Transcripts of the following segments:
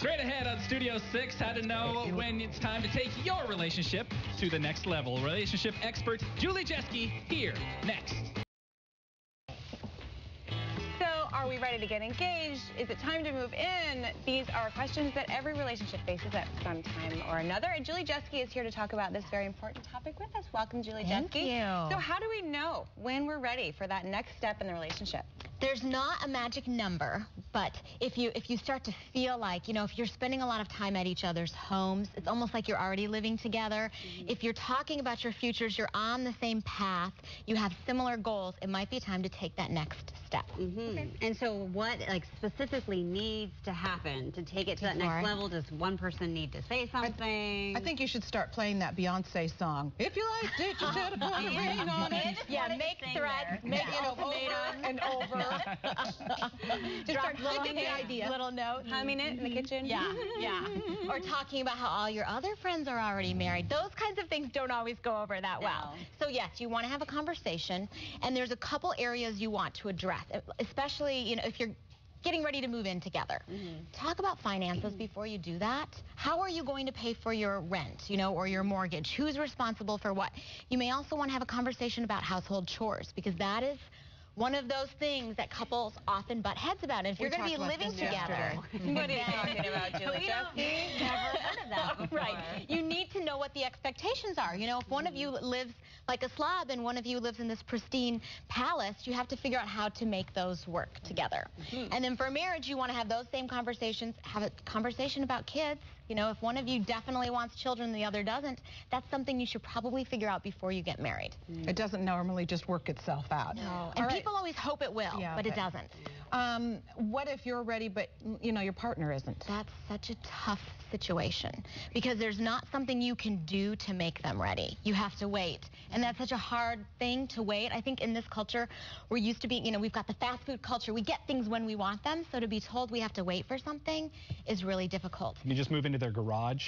Straight ahead on Studio 6, how to know when it's time to take your relationship to the next level. Relationship expert Julie Jeske here next. So, are we ready to get engaged? Is it time to move in? These are questions that every relationship faces at some time or another. And Julie Jeske is here to talk about this very important topic with us. Welcome, Julie Jeske. Thank you. So, how do we know when we're ready for that next step in the relationship? There's not a magic number, but if you start to feel like, if you're spending a lot of time at each other's homes, it's almost like you're already living together. If you're talking about your futures, you're on the same path, you have similar goals, it might be time to take that next step. Okay. And so what specifically needs to happen to take it to that next level? Does one person need to say something? I think you should start playing that Beyonce song. If you liked it, you should have put a ring on it. Yeah, make threats, make ultimatums. And over. Just start blowing the idea. Little note. Humming it in the kitchen. Yeah. Or talking about how all your other friends are already married. Those kinds of things don't always go over that well. So yes, you want to have a conversation, and there's a couple areas you want to address, especially, if you're getting ready to move in together. Talk about finances before you do that. How are you going to pay for your rent, or your mortgage? Who's responsible for what? You may also want to have a conversation about household chores, because that is one of those things that couples often butt heads about. And if you're going to be living together, what are you talking about, Julie? Never heard of that before. Right. You need to know what the expectations are. If one of you lives like a slob and one of you lives in this pristine palace, you have to figure out how to make those work together. And then for marriage, you want to have those same conversations. Have a conversation about kids. If one of you definitely wants children and the other doesn't, that's something you should probably figure out before you get married. It doesn't normally just work itself out. No. And people always hope it will, but it doesn't. What if you're ready, but your partner isn't? That's such a tough situation, because there's not something you can do to make them ready. You have to wait. And that's such a hard thing to wait. I think in this culture, we're used to being, we've got the fast food culture. We get things when we want them. So to be told we have to wait for something is really difficult. You just move into their garage,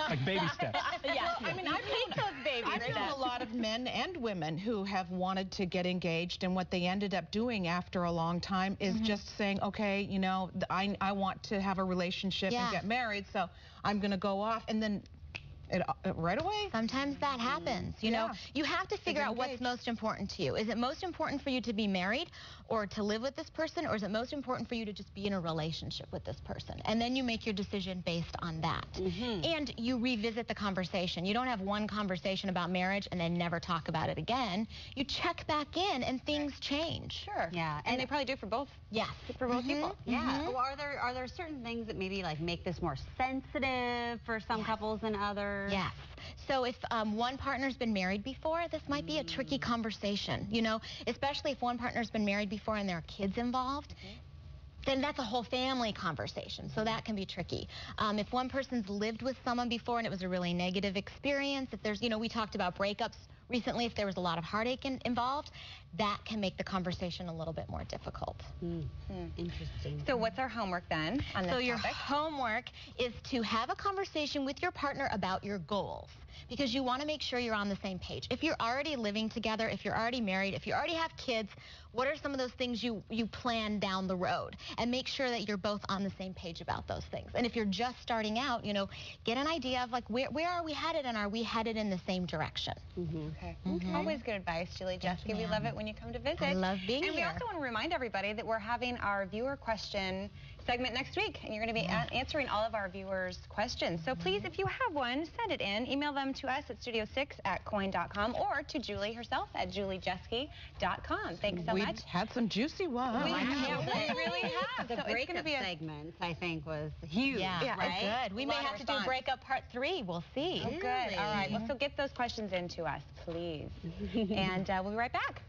like baby steps. Yeah. Well, I hate those babies. I know a lot of men and women who have wanted to get engaged, and what they ended up doing after a long time is just saying, okay, I want to have a relationship and get married, so I'm going to go off, and then right away. Sometimes that happens. You have to figure out what's most important to you. Is it most important for you to be married or to live with this person, or is it most important for you to just be in a relationship with this person? And then you make your decision based on that. And you revisit the conversation. You don't have one conversation about marriage and then never talk about it again. You check back in and things change. Sure. Yeah. And they probably do for both. Yes. For both people. Yeah. Well, are there certain things that maybe make this more sensitive for some couples than others? Yes. So if one partner's been married before, this might be a tricky conversation, especially if one partner's been married before and there are kids involved. Then that's a whole family conversation, so that can be tricky. If one person's lived with someone before and it was a really negative experience, if there's, we talked about breakups recently, if there was a lot of heartache involved, that can make the conversation a little bit more difficult. Interesting. So what's our homework then on this topic? Your topic? Homework is to have a conversation with your partner about your goals, because you want to make sure you're on the same page. If you're already living together, if you're already married, if you already have kids, what are some of those things you plan down the road? And make sure that you're both on the same page about those things. And if you're just starting out, get an idea of where are we headed, and are we headed in the same direction? Okay. Always good advice, Julie Jeske. We love it when you come to visit. I love being here. And we also want to remind everybody that we're having our viewer question segment next week, and you're going to be answering all of our viewers' questions. So please, if you have one, send it in. Email them to us at studio6@koin.com or to Julie herself at juliejeske.com. Thanks so much. We had some juicy ones. We really have. The breakup segment, I think, was huge. Yeah, right? good. We may have to do breakup part 3. We'll see. Oh, good. All right. Well, so get those questions in to us, please. And we'll be right back.